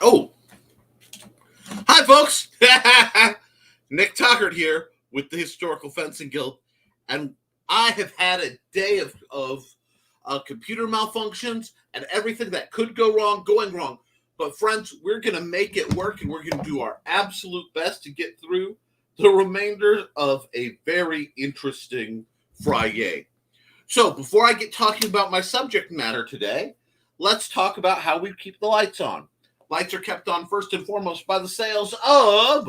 Oh, hi, folks. Nick Tuckert here with the Historical Fencing Guild, and I have had a day of computer malfunctions and everything that could go wrong going wrong. But friends, we're going to make it work, and we're going to do our absolute best to get through the remainder of a very interesting Friday. So before I get talking about my subject matter today, let's talk about how we keep the lights on. Lights are kept on first and foremost by the sales of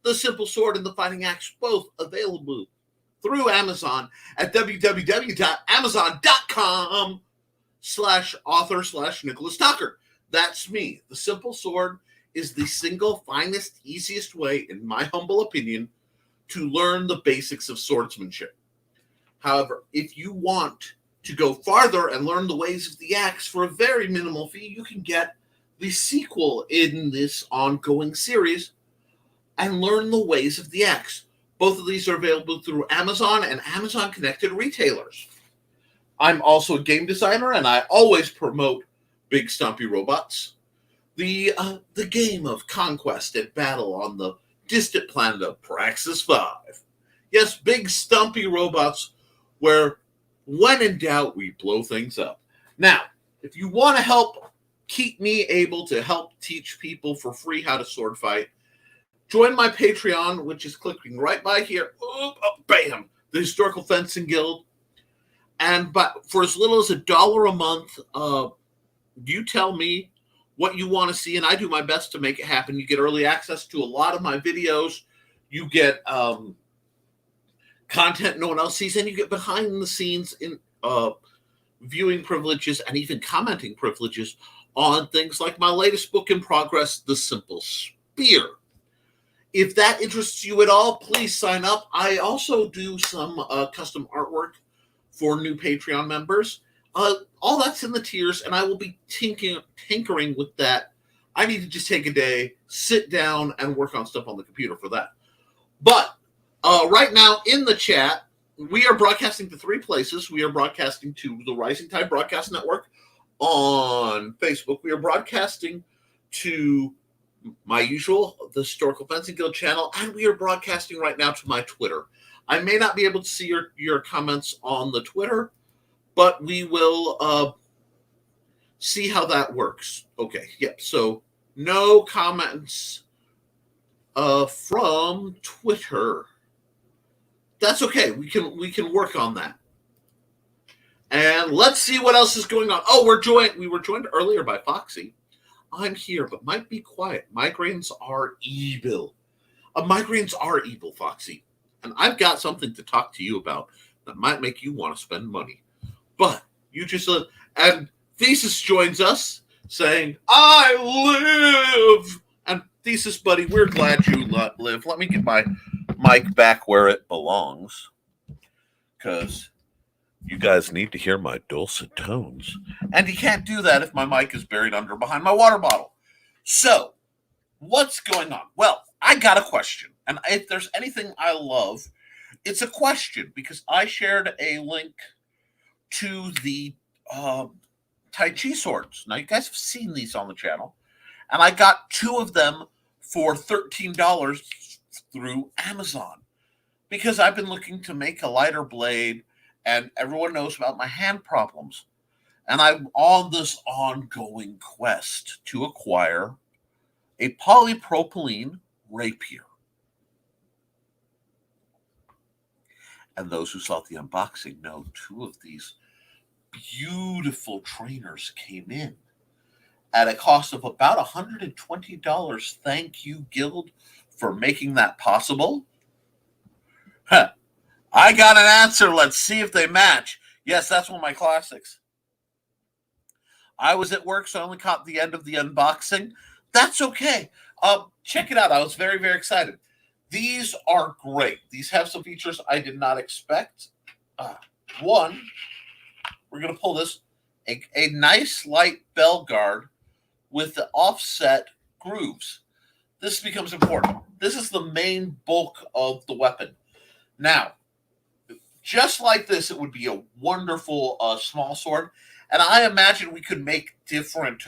the Simple Sword and the Fighting Axe, both available through Amazon at www.amazon.com/author/Nicholas Tucker. That's me. The Simple Sword is the single finest, easiest way, in my humble opinion, to learn the basics of swordsmanship. However, if you want to go farther and learn the ways of the axe for a very minimal fee, you can get the sequel in this ongoing series and learn the ways of the axe. Both of these are available through Amazon and Amazon connected retailers. I'm also a game designer, and I always promote Big Stumpy Robots, the game of conquest and battle on the distant planet of Praxis 5. Yes, Big Stumpy Robots, where when in doubt, we blow things up. Now, if you want to help keep me able to help teach people for free how to sword fight, join my Patreon, which is clicking right by here. Bam! The Historical Fencing Guild. And for as little as $1 a month, you tell me what you want to see, and I do my best to make it happen. You get early access to a lot of my videos. You get content no one else sees, and you get behind the scenes in viewing privileges and even commenting privileges on things like my latest book in progress, The Simple Spear. If that interests you at all, please sign up. I also do some custom artwork for new Patreon members. All that's in the tiers, and I will be tinkering with that. I need to just take a day, sit down, and work on stuff on the computer for that. But right now in the chat, we are broadcasting to 3 places. We are broadcasting to the Rising Tide Broadcast Network on Facebook. We are broadcasting to my usual, the Historical Fencing Guild channel, and we are broadcasting right now to my Twitter. I may not be able to see your comments on the Twitter, but we will see how that works. Okay, yep. So no comments from Twitter. That's okay. We can work on that. And let's see what else is going on. Oh, we were joined earlier by Foxy. I'm here, but might be quiet. Migraines are evil. Migraines are evil, Foxy. And I've got something to talk to you about that might make you want to spend money. But you just and Thesis joins us saying, I live. And Thesis, buddy, we're glad you live. Let me get my mic back where it belongs, because you guys need to hear my dulcet tones. And you can't do that if my mic is buried behind my water bottle. So, what's going on? Well, I got a question. And if there's anything I love, it's a question, because I shared a link to the Tai Chi swords. Now, you guys have seen these on the channel. And I got 2 of them for $13 through Amazon, because I've been looking to make a lighter blade, and everyone knows about my hand problems. And I'm on this ongoing quest to acquire a polypropylene rapier. And those who saw the unboxing know 2 of these beautiful trainers came in at a cost of about $120. Thank you, Guild, for making that possible. Huh. I got an answer. Let's see if they match. Yes, that's one of my classics. I was at work, so I only caught the end of the unboxing. That's okay. Check it out. I was very, very excited. These are great. These have some features I did not expect. One, we're going to pull this, a nice light bell guard with the offset grooves. This becomes important. This is the main bulk of the weapon. Now, just like this, it would be a wonderful small sword. And I imagine we could make different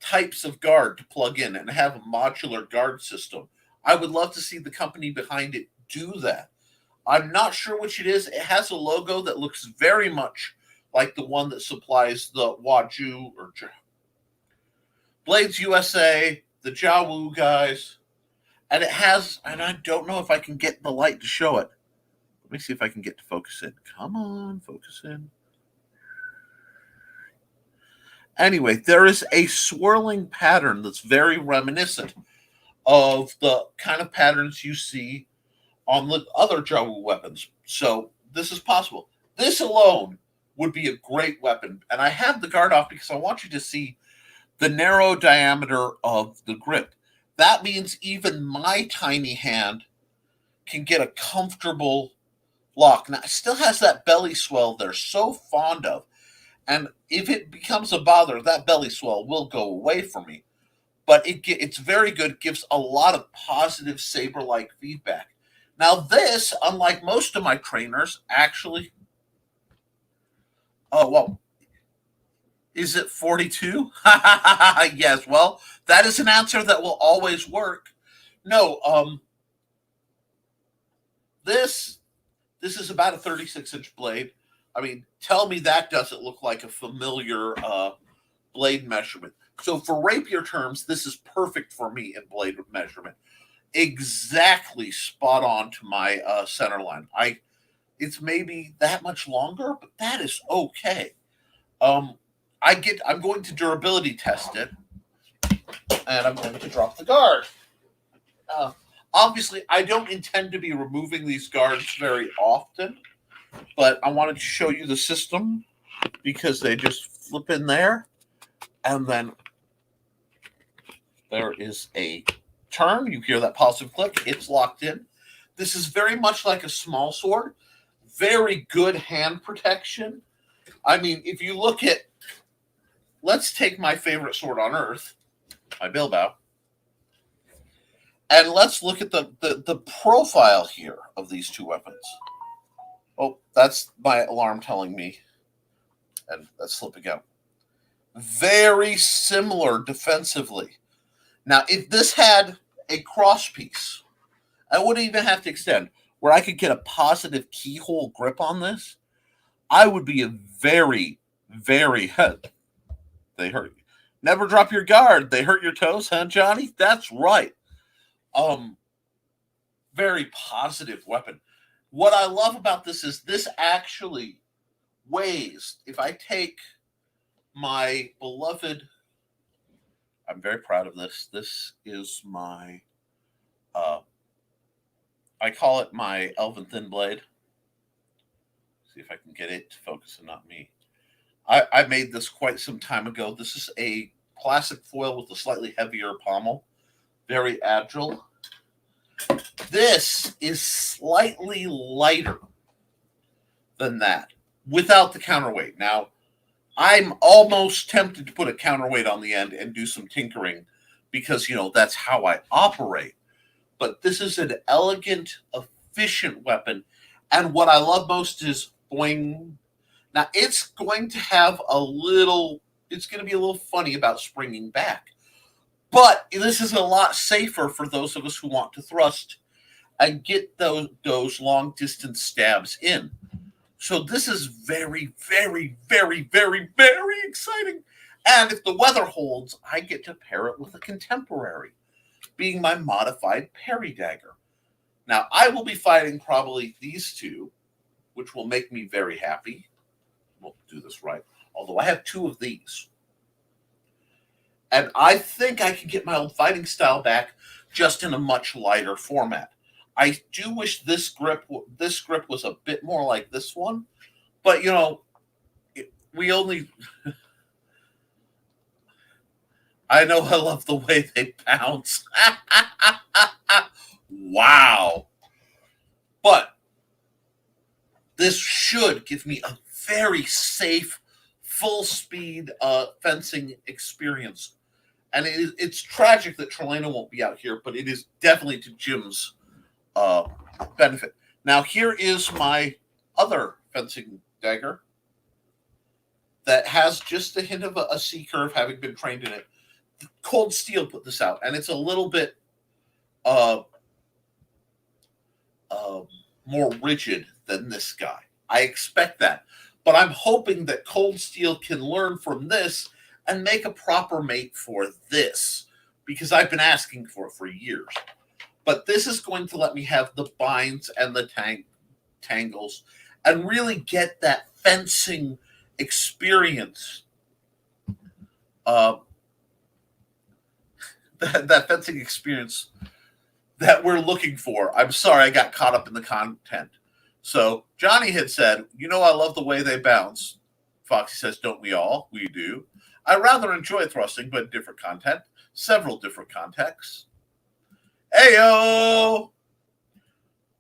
types of guard to plug in and have a modular guard system. I would love to see the company behind it do that. I'm not sure which it is. It has a logo that looks very much like the one that supplies the Waju or Blades USA, the Jawu guys. And it has, and I don't know if I can get the light to show it. Let me see if I can get to focus in. Come on, focus in. Anyway, there is a swirling pattern that's very reminiscent of the kind of patterns you see on the other Jawu weapons. So this is possible. This alone would be a great weapon. And I have the guard off because I want you to see the narrow diameter of the grip. That means even my tiny hand can get a comfortable lock. Now, it still has that belly swell they're so fond of. And if it becomes a bother, that belly swell will go away for me. But it's very good. It gives a lot of positive saber-like feedback. Now, this, unlike most of my trainers, actually... Oh, well, is it 42? Yes, well, that is an answer that will always work. No, this is about a 36-inch blade. I mean, tell me that doesn't look like a familiar blade measurement. So for rapier terms, this is perfect for me in blade measurement. Exactly spot on to my center line. It's maybe that much longer, but that is okay. I'm going to durability test it, and I'm going to drop the guard. Obviously, I don't intend to be removing these guards very often, but I wanted to show you the system because they just flip in there, and then there is a turn. You hear that positive click. It's locked in. This is very much like a small sword. Very good hand protection. I mean, if you look at, let's take my favorite sword on earth, my Bilbao, and let's look at the profile here of these two weapons. Oh, that's my alarm telling me, and that's slipping out. Very similar defensively. Now, if this had a cross piece, I wouldn't even have to extend, where I could get a positive keyhole grip on this, I would be a very, very they hurt you. Never drop your guard. They hurt your toes, huh, Johnny? That's right. Very positive weapon. What I love about this is this actually weighs. If I take my beloved, I'm very proud of this. This is my, I call it my Elven Thin Blade. See if I can get it to focus and not me. I made this quite some time ago. This is a plastic foil with a slightly heavier pommel. Very agile. This is slightly lighter than that without the counterweight. Now, I'm almost tempted to put a counterweight on the end and do some tinkering because, that's how I operate. But this is an elegant, efficient weapon. And what I love most is boing. Now, it's going to be a little funny about springing back. But this is a lot safer for those of us who want to thrust and get those long distance stabs in. So this is very, very, very, very, very exciting. And if the weather holds, I get to pair it with a contemporary, being my modified parry dagger. Now, I will be fighting probably these two, which will make me very happy. We'll do this right. Although I have two of these. And I think I can get my old fighting style back just in a much lighter format. I do wish this grip was a bit more like this one. But, we only... I know I love the way they bounce. Wow. But this should give me a very safe, full-speed fencing experience. And it's tragic that Trelena won't be out here, but it is definitely to Jim's benefit. Now, here is my other fencing dagger that has just a hint of a C-curve, having been trained in it. Cold Steel put this out, and it's a little bit more rigid than this guy. I expect that. But I'm hoping that Cold Steel can learn from this and make a proper mate for this, because I've been asking for it for years. But this is going to let me have the binds and the tangles and really get that fencing experience. That fencing experience that we're looking for. I'm sorry I got caught up in the content. So Johnny had said, I love the way they bounce. Foxy says, don't we all? We do. I rather enjoy thrusting, but different content. Several different contexts. Ayo!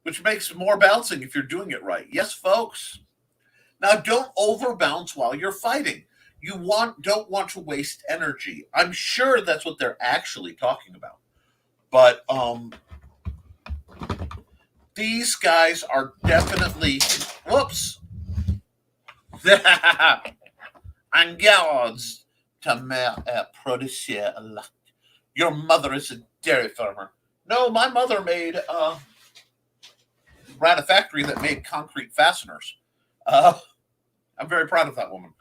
Which makes more bouncing if you're doing it right. Yes, folks. Now, don't over bounce while you're fighting. You don't want to waste energy. I'm sure that's what they're actually talking about. But these guys are definitely, whoops. Engage ta mère est producteur. Your mother is a dairy farmer. No, my mother ran a factory that made concrete fasteners. I'm very proud of that woman.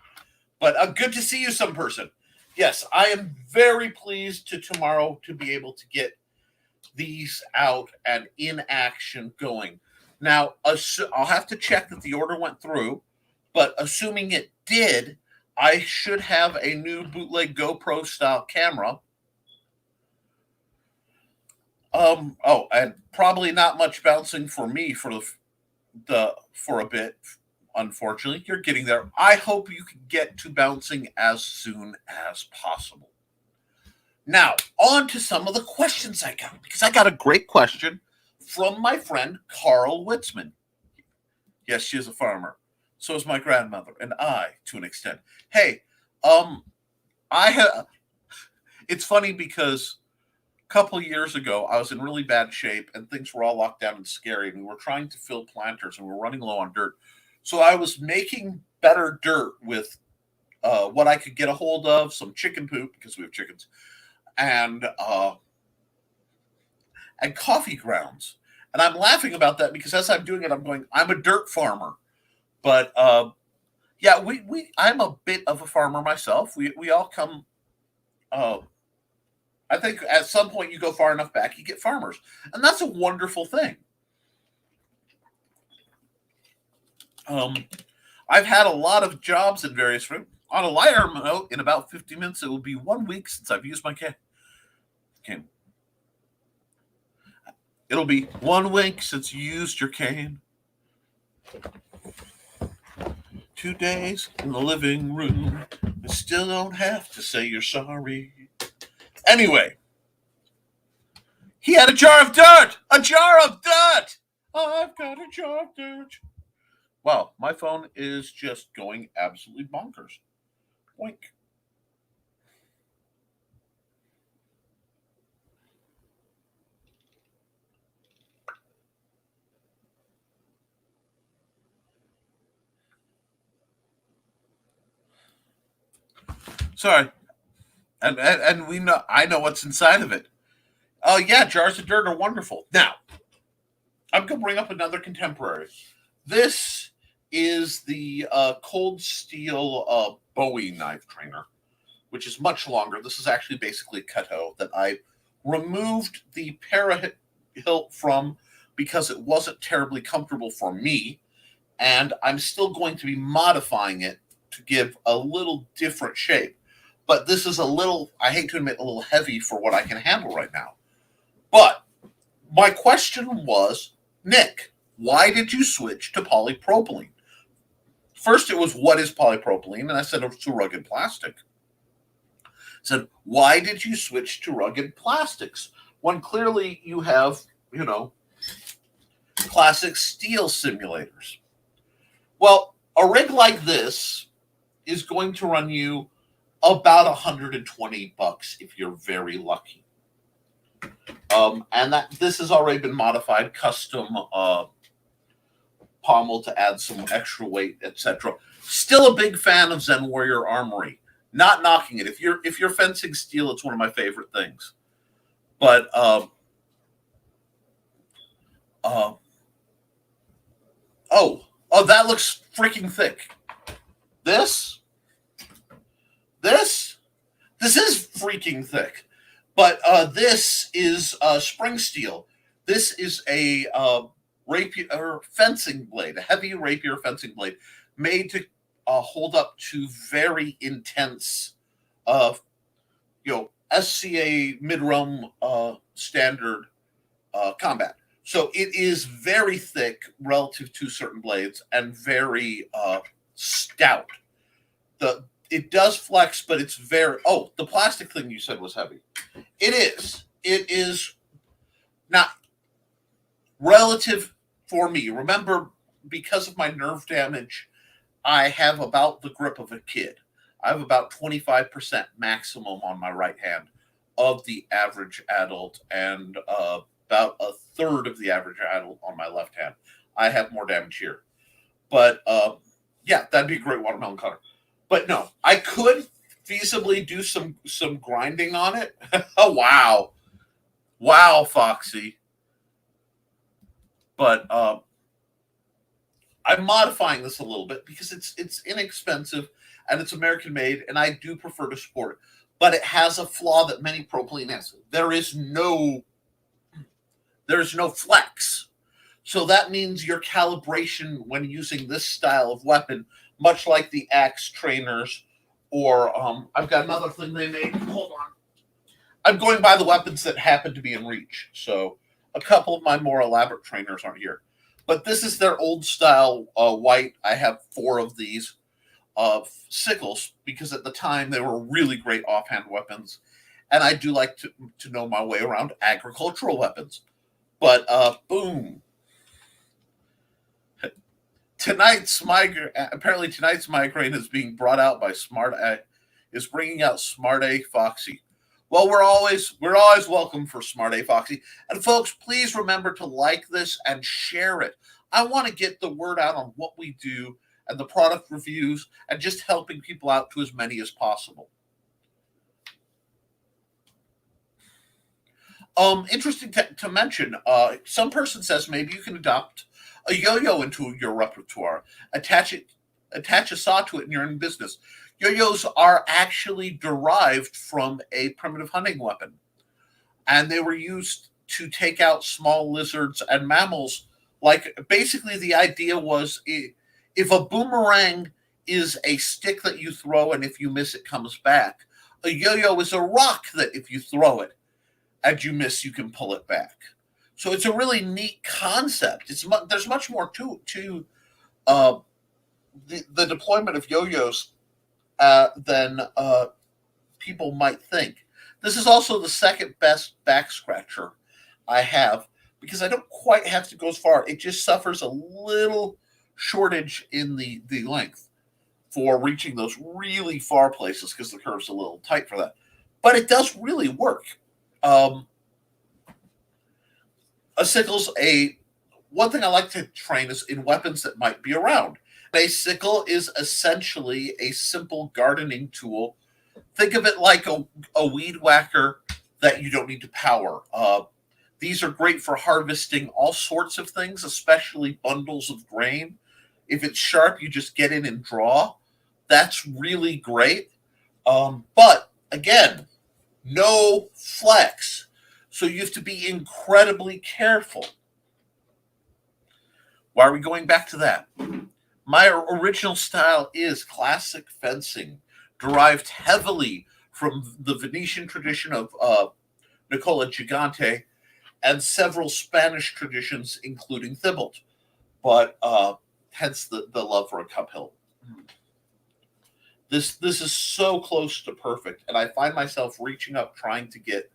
But good to see you, some person. Yes, I am very pleased tomorrow to be able to get these out and in action going. Now, I'll have to check that the order went through, but assuming it did, I should have a new bootleg GoPro style camera. And probably not much bouncing for me for a bit. Unfortunately, you're getting there. I hope you can get to bouncing as soon as possible. Now, on to some of the questions I got, because I got a great question from my friend Carl Witzman. Yes, she is a farmer. So is my grandmother, and I, to an extent. Hey, it's funny because a couple of years ago, I was in really bad shape, and things were all locked down and scary, and we were trying to fill planters, and we were running low on dirt. So I was making better dirt with what I could get a hold of, some chicken poop, because we have chickens, and coffee grounds. And I'm laughing about that because as I'm doing it, I'm going, I'm a dirt farmer. But yeah, I'm a bit of a farmer myself. We all come. I think at some point you go far enough back, you get farmers, and that's a wonderful thing. I've had a lot of jobs in various rooms. On a lighter note, in about 50 minutes, it will be 1 week since I've used my cane. It'll be 1 week since you used your cane. 2 days in the living room. You still don't have to say you're sorry. Anyway, he had a jar of dirt. A jar of dirt. I've got a jar of dirt. Wow, my phone is just going absolutely bonkers. Boink. Sorry. And we know, I know what's inside of it. Oh yeah, jars of dirt are wonderful. Now, I'm going to bring up another contemporary. This is the Cold Steel Bowie knife trainer, which is much longer. This is actually basically a Cutto that I removed the para hilt from because it wasn't terribly comfortable for me, and I'm still going to be modifying it to give a little different shape. But this is a little, I hate to admit, a little heavy for what I can handle right now. But my question was, Nick, why did you switch to polypropylene? First, it was, what is polypropylene? And I said, it's a rugged plastic. I said, why did you switch to rugged plastics when clearly you have, classic steel simulators? Well, a rig like this is going to run you about $120 if you're very lucky. And this has already been modified, custom pommel to add some extra weight, etc. Still a big fan of Zen Warrior Armory. Not knocking it. If you're fencing steel, it's one of my favorite things. But uh, oh, that looks freaking thick. This this is freaking thick. But this is spring steel. This is a rapier fencing blade, a heavy rapier fencing blade, made to hold up to very intense, uh, SCA mid realm standard combat. So it is very thick relative to certain blades and very stout. It does flex, but it's very. Oh, the plastic thing you said was heavy. It is. It is not relative for me. Remember, because of my nerve damage, I have about the grip of a kid. I have about 25% maximum on my right hand of the average adult, and about a third of the average adult on my left hand. I have more damage here. But yeah, that'd be a great watermelon cutter. But no, I could feasibly do some grinding on it. Oh wow, Foxy. But I'm modifying this a little bit because it's inexpensive and it's American made, and I do prefer to support it. But it has a flaw that many propylene has. There's no flex. So that means your calibration when using this style of weapon, much like the axe trainers, or I've got another thing they made. Hold on. I'm going by the weapons that happen to be in reach. So a couple of my more elaborate trainers aren't here. But this is their old style white. I have 4 of these sickles because at the time they were really great offhand weapons. And I do like to know my way around agricultural weapons. But boom. Apparently tonight's migraine is being brought out by is bringing out Smart A Foxy. Well, we're always welcome for Smart A Foxy. And folks, please remember to like this and share it. I want to get the word out on what we do and the product reviews and just helping people out to as many as possible. Interesting to mention, some person says maybe you can adopt a yo-yo into your repertoire, attach a saw to it, and you're in business. Yo-yos are actually derived from a primitive hunting weapon, and they were used to take out small lizards and mammals. Like, basically the idea was if a boomerang is a stick that you throw and if you miss it comes back, a yo-yo is a rock that if you throw it and you miss, you can pull it back. So it's a really neat concept. There's much more to the deployment of yo-yos than people might think. This is also the second best back scratcher I have because I don't quite have to go as far. It just suffers a little shortage in the length for reaching those really far places because the curve's a little tight for that. But it does really work. A sickle's one thing I like to train is in weapons that might be around. A sickle is essentially a simple gardening tool. Think of it like a weed whacker that you don't need to power. These are great for harvesting all sorts of things, especially bundles of grain. If it's sharp, you just get in and draw. That's really great. But again, no flex. So you have to be incredibly careful. Why are we going back to that? My original style is classic fencing, derived heavily from the Venetian tradition of Nicola Gigante and several Spanish traditions, including Thibault. But hence the love for a cup hilt. This is so close to perfect, and I find myself reaching up trying to get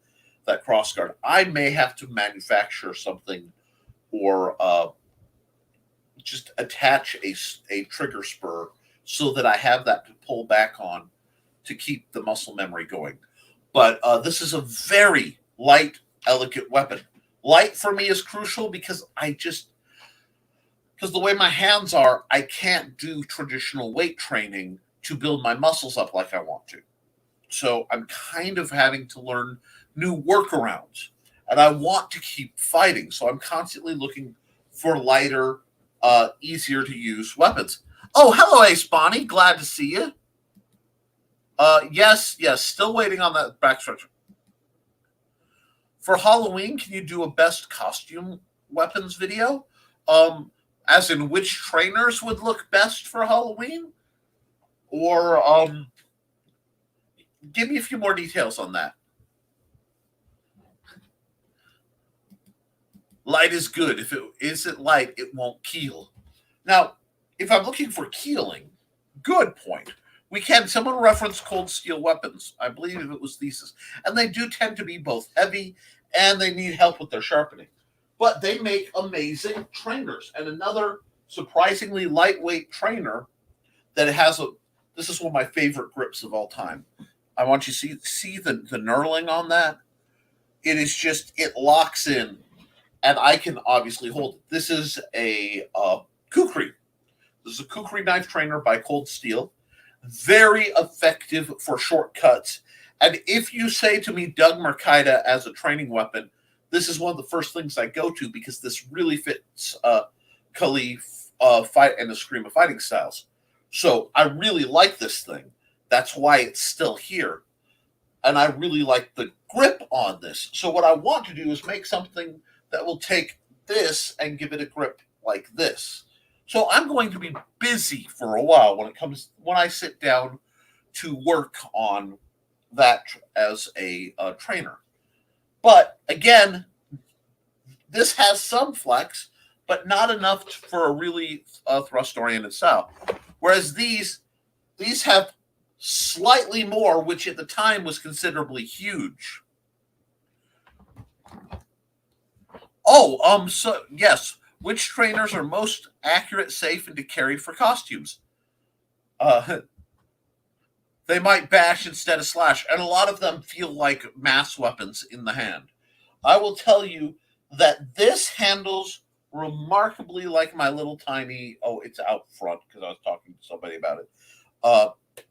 that crossguard. I may have to manufacture something or just attach a trigger spur so that I have that to pull back on to keep the muscle memory going. But this is a very light, elegant weapon. Light for me is crucial because the way my hands are, I can't do traditional weight training to build my muscles up like I want to. So I'm kind of having to learn new workarounds. And I want to keep fighting. So I'm constantly looking for lighter, easier to use weapons. Oh, hello, Ace Bonnie. Glad to see you. Yes, still waiting on that backstretch. For Halloween, can you do a best costume weapons video? As in which trainers would look best for Halloween? Or give me a few more details on that. Light is good. If it isn't light, it won't keel. Now, if I'm looking for keeling, good point. We can. Someone referenced cold steel weapons. I believe it was Thesis. And they do tend to be both heavy and they need help with their sharpening. But they make amazing trainers. And another surprisingly lightweight trainer that has a. This is one of my favorite grips of all time. I want you to see the knurling on that. It is just, it locks in. And I can obviously hold it. This is a kukri. This is a kukri knife trainer by Cold Steel. Very effective for shortcuts. And if you say to me Doug Mercaida as a training weapon, this is one of the first things I go to because this really fits Khalif fight and the Scream of Fighting styles. So I really like this thing. That's why it's still here. And I really like the grip on this. So what I want to do is make something that will take this and give it a grip like this. So I'm going to be busy for a while when I sit down to work on that as a trainer. But again, this has some flex, but not enough for a really thrust-oriented style. Whereas these have slightly more, which at the time was considerably huge. So yes, which trainers are most accurate, safe, and to carry for costumes? They might bash instead of slash, and a lot of them feel like mass weapons in the hand. I will tell you that this handles remarkably like my little tiny, it's out front because I was talking to somebody about it,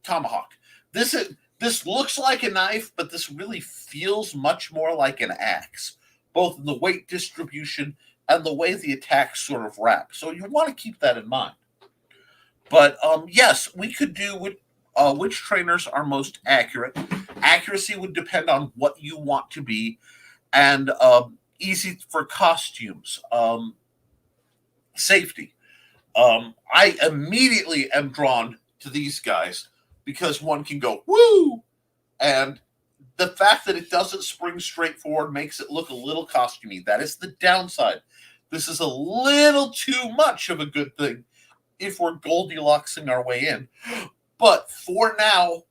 tomahawk. This looks like a knife, but this really feels much more like an axe, both in the weight distribution and the way the attacks sort of wrap. So you want to keep that in mind. But yes, we could do which trainers are most accurate. Accuracy would depend on what you want to be, and easy for costumes. Safety. I immediately am drawn to these guys because one can go woo, and the fact that it doesn't spring straight forward makes it look a little costumey. That is the downside. This is a little too much of a good thing if we're Goldilocksing our way in. But for now,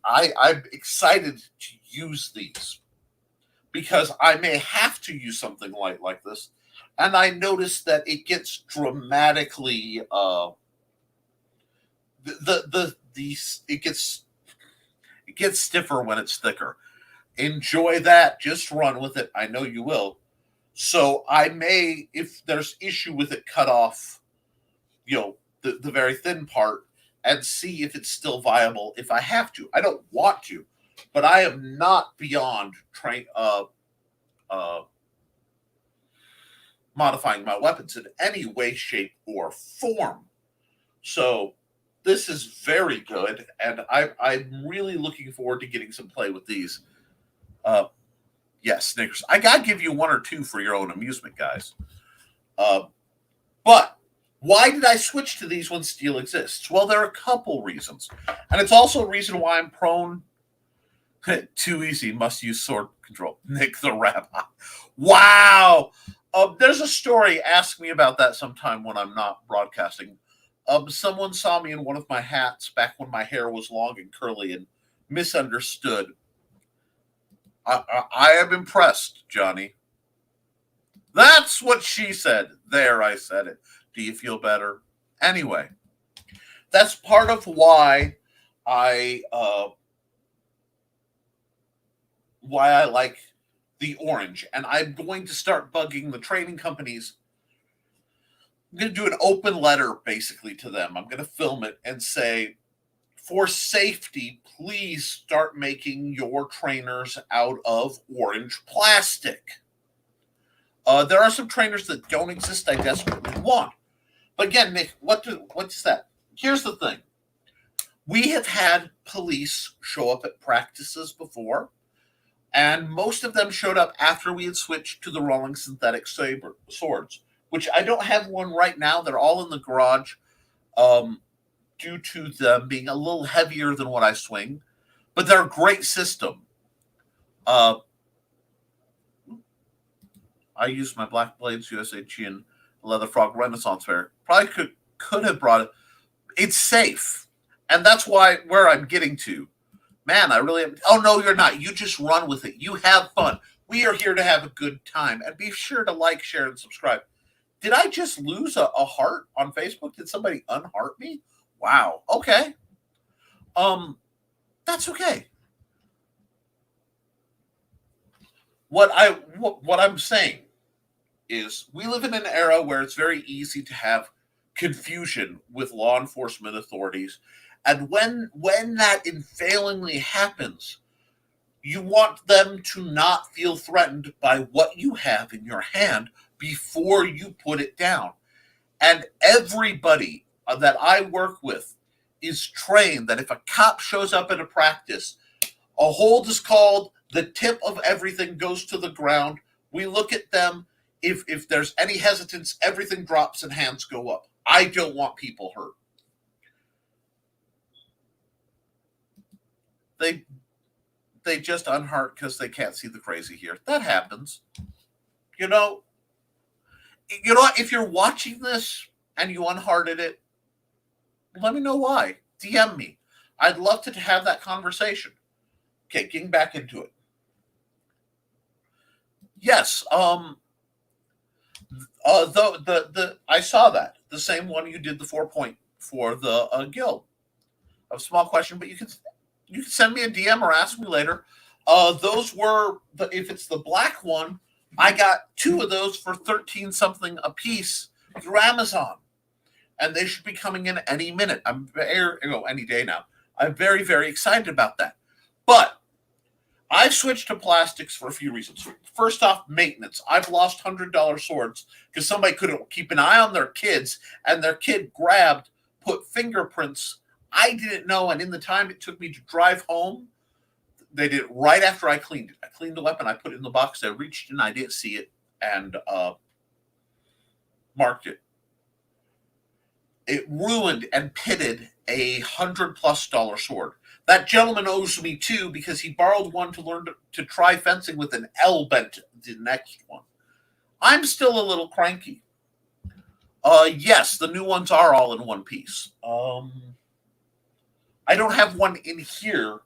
I'm excited to use these because I may have to use something light like this. And I noticed that it gets dramatically it gets stiffer when it's thicker. Enjoy that. Just run with it. I know you will. So I may, if there's issue with it, cut off, the very thin part and see if it's still viable if I have to. I don't want to, but I am not beyond modifying my weapons in any way, shape, or form. So this is very good, and I'm really looking forward to getting some play with these. Yes, Snickers. I gotta give you one or two for your own amusement, guys. But why did I switch to these when steel exists? Well, there are a couple reasons. And it's also a reason why I'm prone. Too easy. Must use sword control. Nick the Rabbi. Wow. There's a story. Ask me about that sometime when I'm not broadcasting. Someone saw me in one of my hats back when my hair was long and curly and misunderstood. I am impressed, Johnny. That's what she said. There, I said it. Do you feel better? Anyway, that's part of why I like the orange. And I'm going to start bugging the training companies. I'm going to do an open letter basically to them. I'm going to film it and say, for safety, please start making your trainers out of orange plastic. There are some trainers that don't exist I desperately want. But again, Nick, what's that? Here's the thing. We have had police show up at practices before, and most of them showed up after we had switched to the rolling synthetic swords, which I don't have one right now. They're all in the garage due to them being a little heavier than what I swing, but they're a great system. I used my Black Blades USHG and Leather Frog Renaissance Fair. Probably could have brought it. It's safe. And that's where I'm getting to. Man, I really am. Oh, no, you're not. You just run with it. You have fun. We are here to have a good time. And be sure to like, share, and subscribe. Did I just lose a heart on Facebook? Did somebody unheart me? Wow. Okay. That's okay. What I'm saying is we live in an era where it's very easy to have confusion with law enforcement authorities. And when that unfailingly happens, you want them to not feel threatened by what you have in your hand before you put it down. And everybody that I work with is trained that if a cop shows up at a practice, a hold is called, the tip of everything goes to the ground. We look at them. If there's any hesitance, everything drops and hands go up. I don't want people hurt. They just unheart because they can't see the crazy here. That happens. You know what? If you're watching this and you unhearted it, let me know why. DM me. I'd love to have that conversation. Okay, getting back into it. Yes, I saw that. The same one you did the 4-point for the guild. A small question, but you can send me a DM or ask me later. Those were if it's the black one, I got 2 of those for 13 something a piece through Amazon, and they should be coming in any minute. Any day now. I'm very, very excited about that. But I've switched to plastics for a few reasons. First off, maintenance. I've lost $100 swords because somebody couldn't keep an eye on their kids, and their kid put fingerprints I didn't know, and in the time it took me to drive home, they did it right after I cleaned it. I cleaned the weapon, I put it in the box, I reached in, I didn't see it, and marked it. It ruined and pitted $100+ sword. That gentleman owes me 2 because he borrowed one to learn to try fencing with an L bent the next one. I'm still a little cranky. Yes, the new ones are all in one piece. I don't have one in here.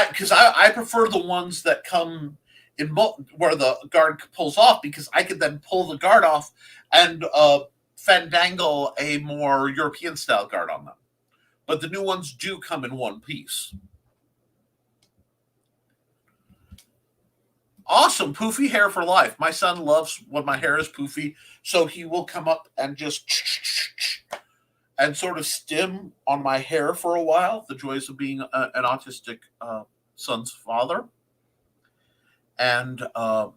Because I prefer the ones that come in where the guard pulls off, because I could then pull the guard off and fandangle a more European style guard on them. But the new ones do come in one piece. Awesome. Poofy hair for life. My son loves when my hair is poofy, so he will come up and just and sort of stim on my hair for a while. The joys of being an autistic son's father. And but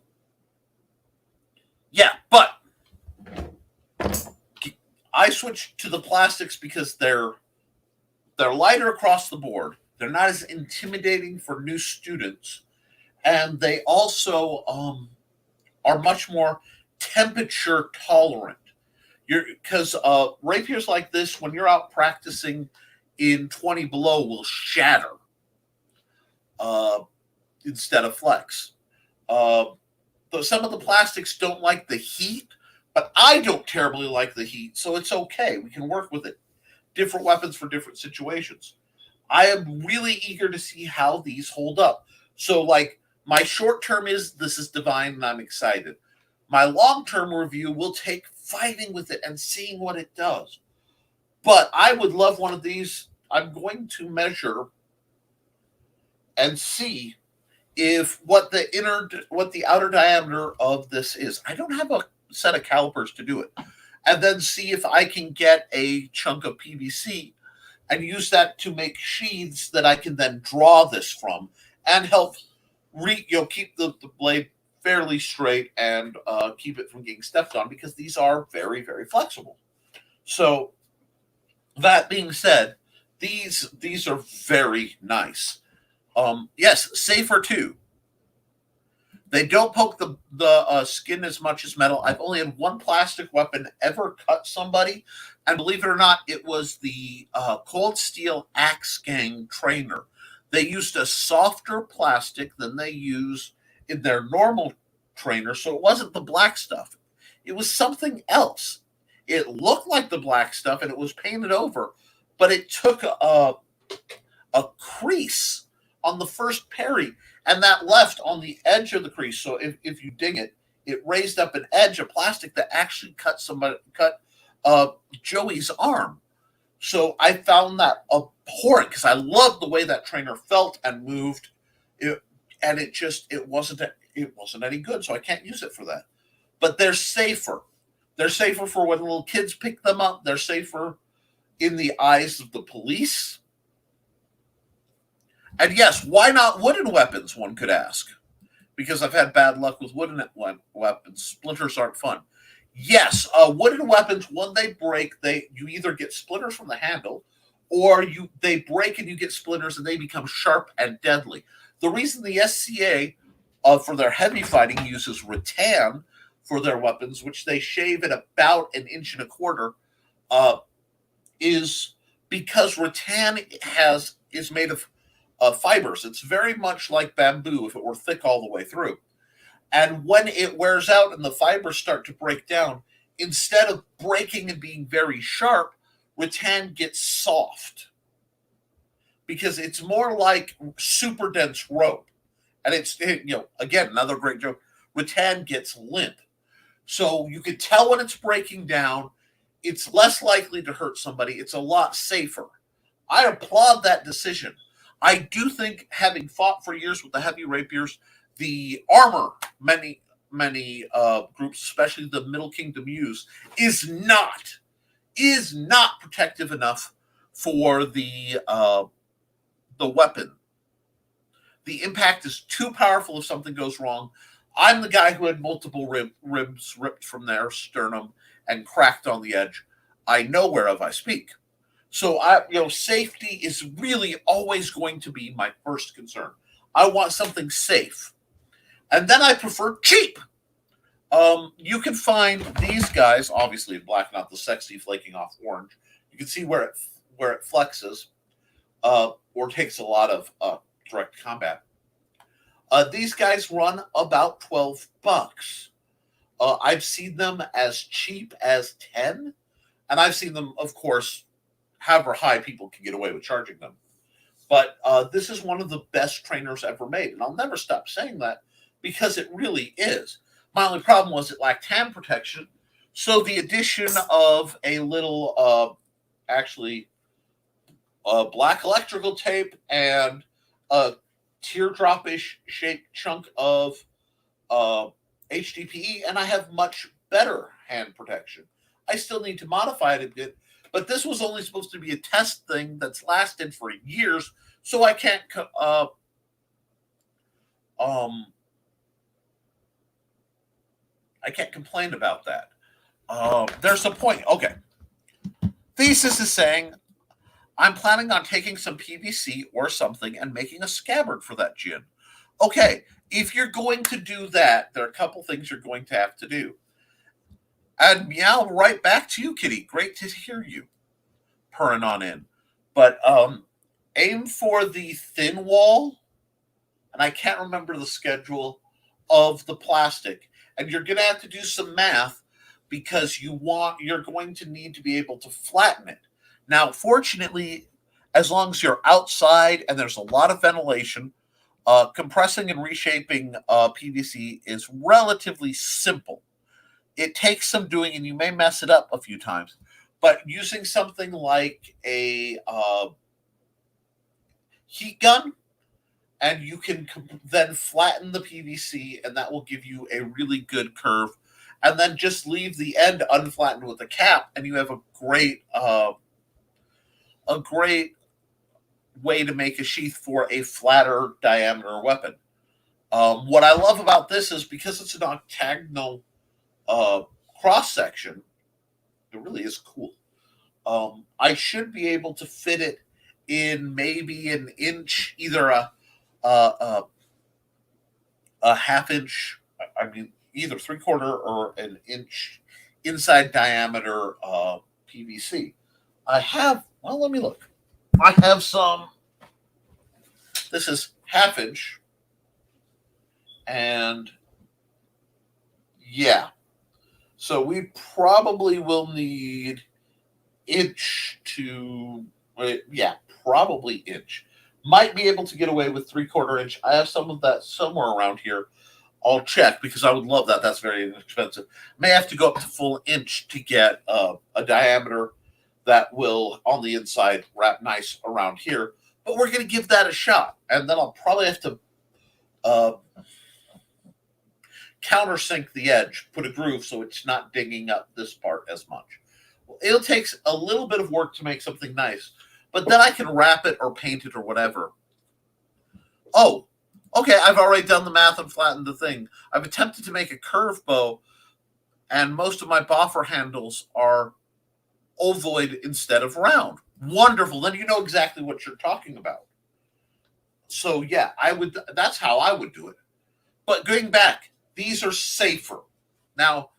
I switched to the plastics because they're lighter across the board. They're not as intimidating for new students. And they also are much more temperature tolerant. Because rapiers like this, when you're out practicing in 20 below, will shatter instead of flex. Though some of the plastics don't like the heat, but I don't terribly like the heat, so it's okay. We can work with it. Different weapons for different situations. I am really eager to see how these hold up. So, like, my short term is this is divine and I'm excited. My long-term review will take fighting with it and seeing what it does. But I would love one of these. I'm going to measure and see if what the outer diameter of this is. I don't have a set of calipers to do it. And then see if I can get a chunk of PVC and use that to make sheaths that I can then draw this from and help keep the blade fairly straight and keep it from getting stepped on, because these are very, very flexible. So that being said, these are very nice. Yes, safer too. They don't poke the skin as much as metal. I've only had one plastic weapon ever cut somebody, and believe it or not, it was the Cold Steel Axe Gang trainer. They used a softer plastic than they use in their normal trainer, so it wasn't the black stuff. It was something else. It looked like the black stuff, and it was painted over, but it took a crease on the first parry, and that left on the edge of the crease. So if you ding it, it raised up an edge of plastic that actually cut Joey's arm. So I found that abhorrent, because I loved the way that trainer felt and moved, and it wasn't any good. So I can't use it for that. But they're safer. They're safer for when little kids pick them up. They're safer in the eyes of the police. And yes, why not wooden weapons, one could ask? Because I've had bad luck with wooden weapons. Splinters aren't fun. Yes, wooden weapons, when they break, you either get splinters from the handle, or they break and you get splinters and they become sharp and deadly. The reason the SCA, for their heavy fighting, uses rattan for their weapons, which they shave at about 1.25 inches, is because rattan is made of fibers. It's very much like bamboo if it were thick all the way through. And when it wears out and the fibers start to break down, instead of breaking and being very sharp, rattan gets soft, because it's more like super dense rope. And again, another great joke, rattan gets limp. So you can tell when it's breaking down. It's less likely to hurt somebody. It's a lot safer. I applaud that decision. I do think, having fought for years with the heavy rapiers, the armor many groups, especially the Middle Kingdom, use is not protective enough for the weapon. The impact is too powerful if something goes wrong. I'm the guy who had multiple ribs ripped from their sternum and cracked on the edge. I know whereof I speak. So safety is really always going to be my first concern. I want something safe, and then I prefer cheap. You can find these guys, obviously in black, not the sexy flaking off orange. You can see where it flexes, or takes a lot of direct combat. These guys run about $12. I've seen them as cheap as 10, and I've seen them, of course, however high people can get away with charging them. But this is one of the best trainers ever made, and I'll never stop saying that, because it really is. My only problem was it lacked hand protection, so the addition of a little, black electrical tape and a teardrop-ish shaped chunk of HDPE, and I have much better hand protection. I still need to modify it a bit, but this was only supposed to be a test thing that's lasted for years, so I can't complain about that. There's a point. Okay. Thesis is saying, I'm planning on taking some PVC or something and making a scabbard for that gin. Okay, if you're going to do that, there are a couple things you're going to have to do. And meow, right back to you, kitty. Great to hear you purring on in. But aim for the thin wall, and I can't remember the schedule of the plastic. And you're going to have to do some math, because you're going to need to be able to flatten it. Now, fortunately, as long as you're outside and there's a lot of ventilation, compressing and reshaping PVC is relatively simple. It takes some doing, and you may mess it up a few times. But using something like a heat gun, and you can then flatten the PVC, and that will give you a really good curve. And then just leave the end unflattened with a cap, and you have a great a great way to make a sheath for a flatter diameter weapon. What I love about this is because it's an octagonal cross section, it really is cool. I should be able to fit it in maybe an inch, either a, a half inch, I mean, either 3/4 or an inch inside diameter PVC. I have, well, let me look. I have some, this is half inch, and yeah. So we probably will need inch to, yeah, probably inch. Might be able to get away with 3/4 inch. I have some of that somewhere around here. I'll check because I would love that. That's very inexpensive. May have to go up to full inch to get a diameter that will, on the inside, wrap nice around here. But we're going to give that a shot. And then I'll probably have to countersink the edge, put a groove so it's not dinging up this part as much. It'll take a little bit of work to make something nice, but then I can wrap it or paint it or whatever. Oh, okay, I've already done the math and flattened the thing. I've attempted to make a curve bow, and most of my boffer handles are ovoid instead of round. Wonderful. Then you know exactly what you're talking about. So yeah, that's how I would do it. But going back, these are safer. Now,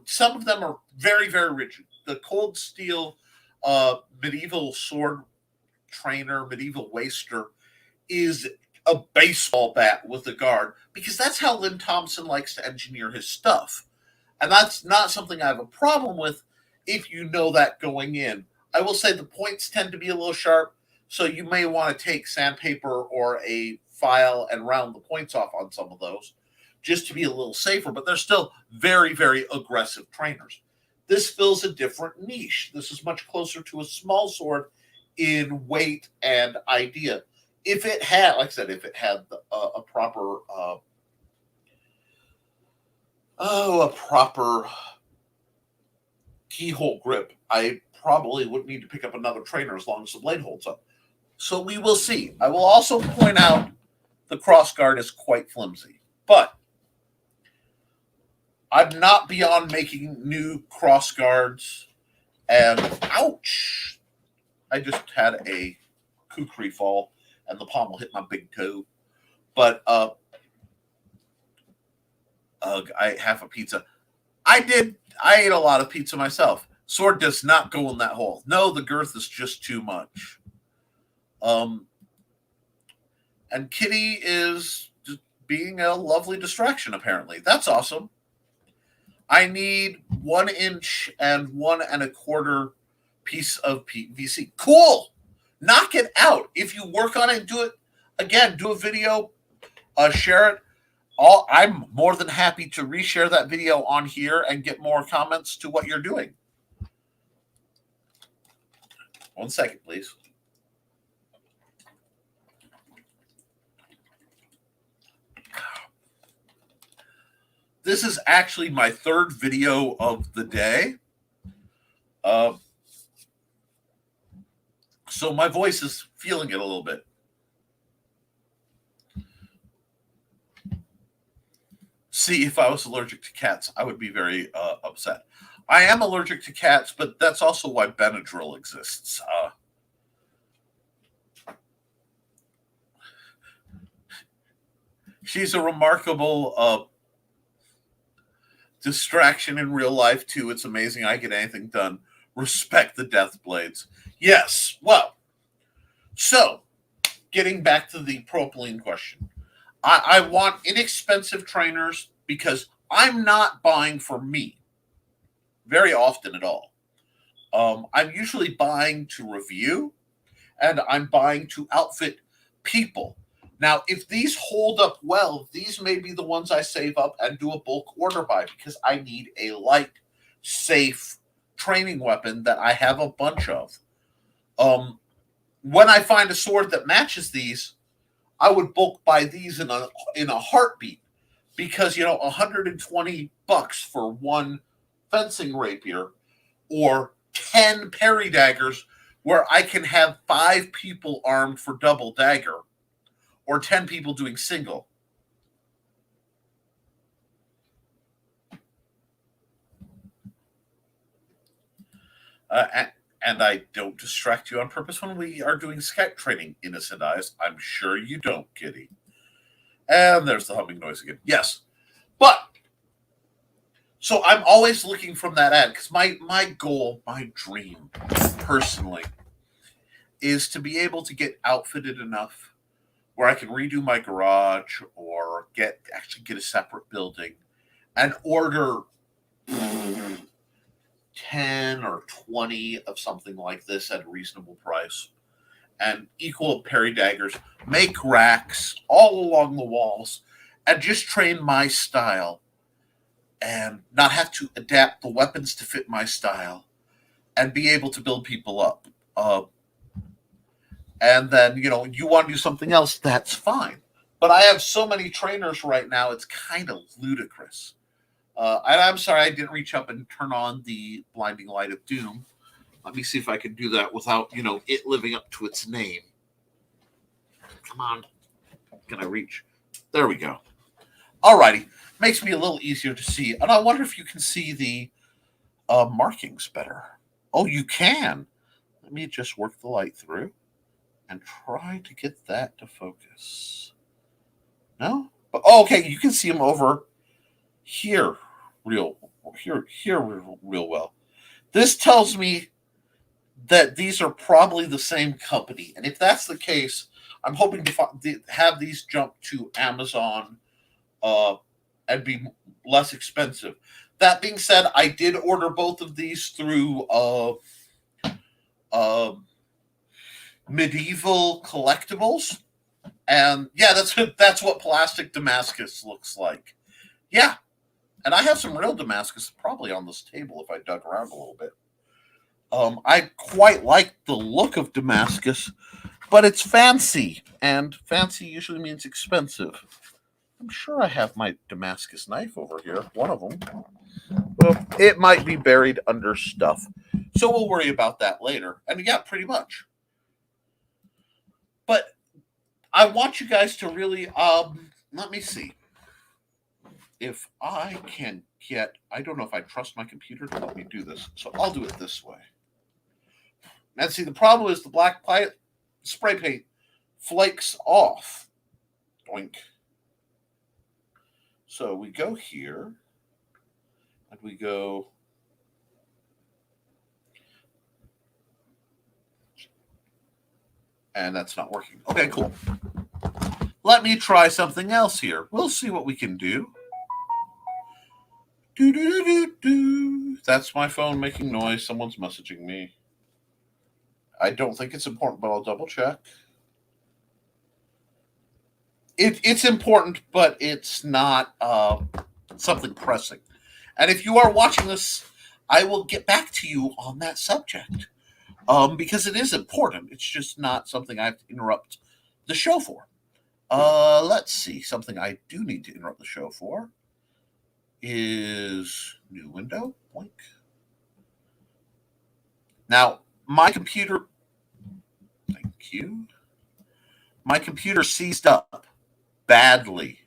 some of them are very, very rigid. The cold steel medieval sword trainer, medieval waster, is a baseball bat with a guard, because that's how Lynn Thompson likes to engineer his stuff. And that's not something I have a problem with if you know that going in. I will say the points tend to be a little sharp, so you may want to take sandpaper or a file and round the points off on some of those just to be a little safer, but they're still very, very aggressive trainers. This fills a different niche. This is much closer to a small sword in weight and idea. If it had, like I said, if it had a proper keyhole grip, I probably would need to pick up another trainer as long as the blade holds up. So we will see. I will also point out the crossguard is quite flimsy, but I'm not beyond making new crossguards. And ouch! I just had a kukri fall, and the pommel hit my big toe. But I half a pizza. I ate a lot of pizza myself. Sword does not go in that hole. No, the girth is just too much. And Kitty is just being a lovely distraction, apparently. That's awesome. I need 1 inch and 1 1/4 piece of PVC. Cool. Knock it out. If you work on it, do it again. Do a video, share it. I'm more than happy to reshare that video on here and get more comments to what you're doing. 1 second, please. This is actually my 3rd video of the day. So my voice is feeling it a little bit. See, if I was allergic to cats, I would be very upset. I am allergic to cats, but that's also why Benadryl exists. She's a remarkable distraction in real life, too. It's amazing I get anything done. Respect the death blades. Yes. Well, so getting back to the propylene question. I want inexpensive trainers because I'm not buying for me very often at all. I'm usually buying to review, and I'm buying to outfit people. Now, if these hold up well, these may be the ones I save up and do a bulk order buy, because I need a light, safe training weapon that I have a bunch of. When I find a sword that matches these, I would bulk buy these in a heartbeat, because $120 for one fencing rapier or 10 parry daggers where I can have 5 people armed for double dagger or 10 people doing single. And I don't distract you on purpose when we are doing Skype training, innocent eyes. I'm sure you don't, kitty. And there's the humming noise again. Yes. But, so I'm always looking from that ad, because my goal, my dream, personally, is to be able to get outfitted enough where I can redo my garage or actually get a separate building and order 10 or 20 of something like this at a reasonable price, and equal parry daggers, make racks all along the walls, and just train my style and not have to adapt the weapons to fit my style and be able to build people up. And then, you want to do something else, that's fine. But I have so many trainers right now, it's kind of ludicrous. And I'm sorry I didn't reach up and turn on the blinding light of doom. Let me see if I can do that without, it living up to its name. Come on. Can I reach? There we go. Alrighty. Makes me a little easier to see. And I wonder if you can see the markings better. Oh, you can. Let me just work the light through and try to get that to focus. No? But, okay, you can see them over here real well. This tells me that these are probably the same company. And if that's the case, I'm hoping to have these jump to Amazon and be less expensive. That being said, I did order both of these through Medieval Collectibles. And yeah, that's what plastic Damascus looks like. Yeah. And I have some real Damascus probably on this table if I dug around a little bit. I quite like the look of Damascus, but it's fancy. And fancy usually means expensive. I'm sure I have my Damascus knife over here, one of them. Well, it might be buried under stuff. So we'll worry about that later. And yeah, pretty much. But I want you guys to really, let me see. If I can I don't know if I trust my computer to let me do this. So I'll do it this way. And see, the problem is the black spray paint flakes off. Doink. So we go here, and we go, and that's not working. Okay, cool. Let me try something else here. We'll see what we can do. Do. That's my phone making noise. Someone's messaging me. I don't think it's important, but I'll double check. It's important, but it's not something pressing. And if you are watching this, I will get back to you on that subject because it is important. It's just not something I have to interrupt the show for. Let's see. Something I do need to interrupt the show for is new window. Boink. Now, my computer, thank you. My computer seized up badly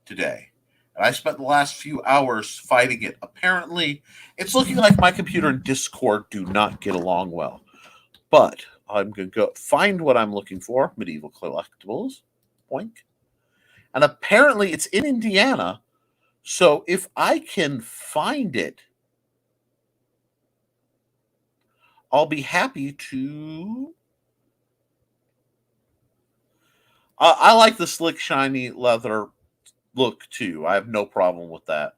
today. And I spent the last few hours fighting it. Apparently, it's looking like my computer and Discord do not get along well. But I'm going to go find what I'm looking for, Medieval Collectibles. Boink. And apparently it's in Indiana. So if I can find it, I'll be happy to. I like the slick, shiny leather look too. I have no problem with that.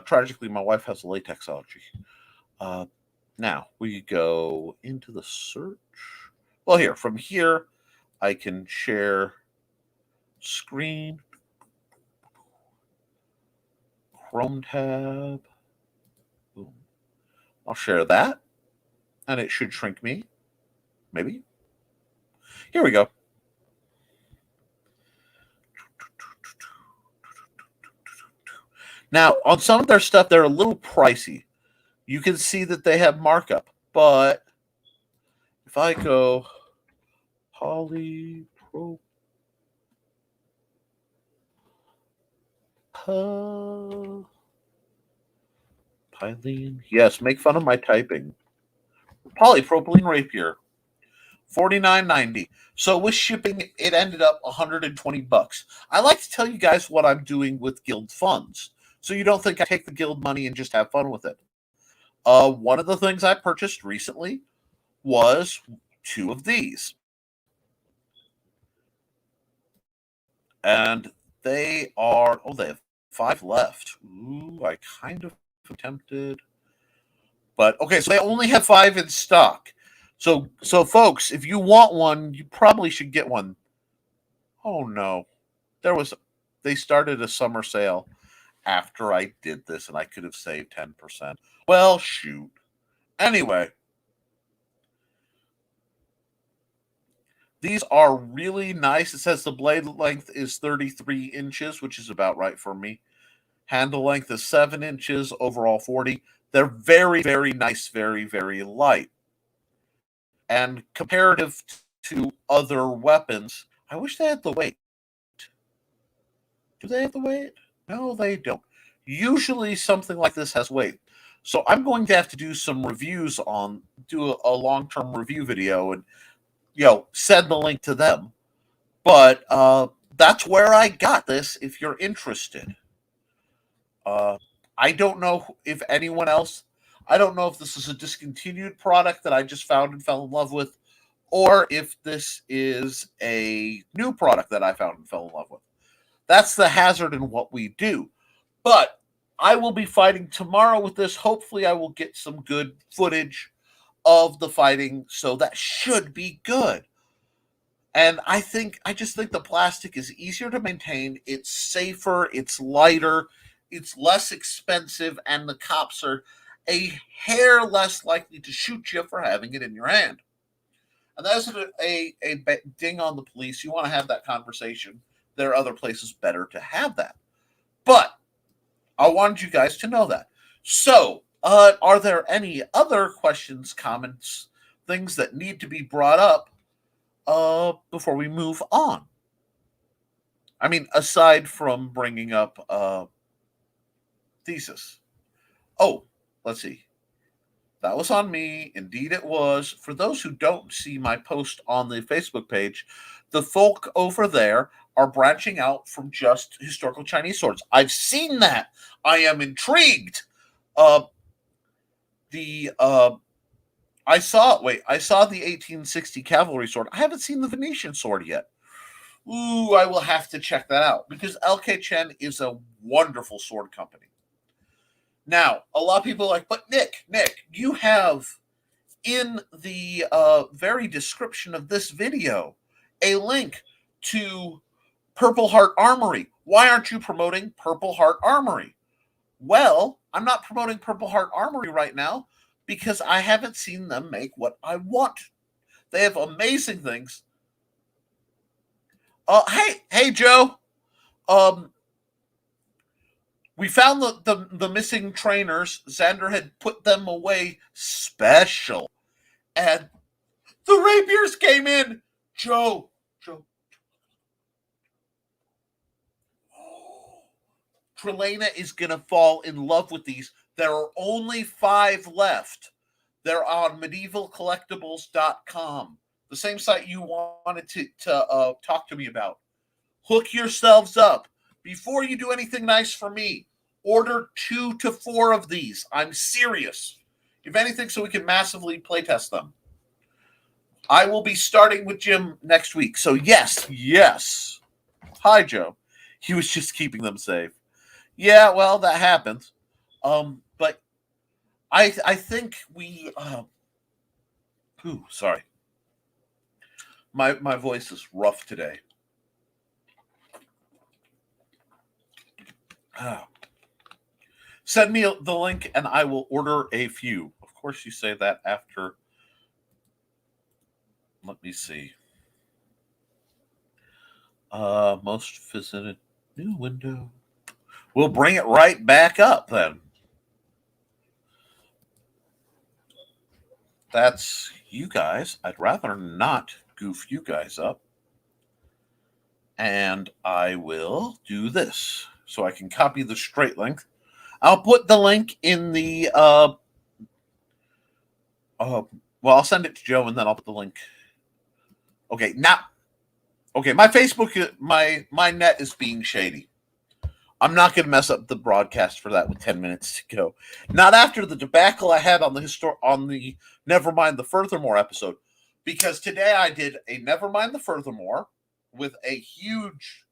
Tragically, my wife has a latex allergy. Now we go into the search. Well, from here, I can share screen, Chrome tab. Boom. I'll share that, and it should shrink me. Maybe. Here we go. Now, on some of their stuff, they're a little pricey. You can see that they have markup, but if I go polypropylene, yes, make fun of my typing. Polypropylene rapier, $49.90. So with shipping, it ended up $120. I like to tell you guys what I'm doing with guild funds, so you don't think I take the guild money and just have fun with it. One of the things I purchased recently was 2 of these, and they have 5 left. Ooh, I kind of tempted, but okay, so they only have 5 in stock. So folks, if you want one, you probably should get one. Oh no, they started a summer sale after I did this, and I could have saved 10%. Well, shoot. Anyway, these are really nice. It says the blade length is 33 inches, which is about right for me. Handle length is 7 inches, overall 40. They're very, very nice, very, very light. And comparative to other weapons, I wish they had the weight. Do they have the weight? No, they don't. Usually something like this has weight. So I'm going to have to do some reviews do a long-term review video and, send the link to them. But that's where I got this if you're interested. I don't know if anyone else, I don't know if this is a discontinued product that I just found and fell in love with, or if this is a new product that I found and fell in love with. That's the hazard in what we do. But I will be fighting tomorrow with this. Hopefully, I will get some good footage of the fighting, so that should be good. And I just think the plastic is easier to maintain. It's safer. It's lighter. It's less expensive, and the cops are a hair less likely to shoot you for having it in your hand. And that isn't a ding on the police. You want to have that conversation. There are other places better to have that. But I wanted you guys to know that. So, are there any other questions, comments, things that need to be brought up before we move on? I mean, aside from bringing up thesis. Oh, let's see. That was on me. Indeed, it was. For those who don't see my post on the Facebook page, the folk over there are branching out from just historical Chinese swords. I've seen that. I am intrigued. I saw the 1860 cavalry sword. I haven't seen the Venetian sword yet. Ooh, I will have to check that out because LK Chen is a wonderful sword company. Now, a lot of people are like, but Nick, you have in the very description of this video a link to Purple Heart Armory. Why aren't you promoting Purple Heart Armory? Well, I'm not promoting Purple Heart Armory right now because I haven't seen them make what I want. They have amazing things. Hey, Joe. We found the missing trainers. Xander had put them away special. And the rapiers came in. Joe. Trelena is going to fall in love with these. There are only 5 left. They're on medievalcollectibles.com, the same site you wanted to talk to me about. Hook yourselves up. Before you do anything nice for me, order 2 to 4 of these. I'm serious. If anything, so we can massively playtest them. I will be starting with Jim next week. So yes. Hi, Joe. He was just keeping them safe. Yeah, well, that happens. But I think we. Sorry. My voice is rough today. Send me the link and I will order a few. Of course, you say that after. Let me see. Most visited new window. We'll bring it right back up then. that's you guys. I'd rather not goof you guys up. And I will do this so I can copy the straight link. I'll put the link in the well, I'll send it to Joe and then I'll put the link. Okay, now, okay, my Facebook, my net is being shady. I'm not going to mess up the broadcast for that with 10 minutes to go. Not after the debacle I had on the Nevermind the Furthermore episode, because today I did a Nevermind the Furthermore with a huge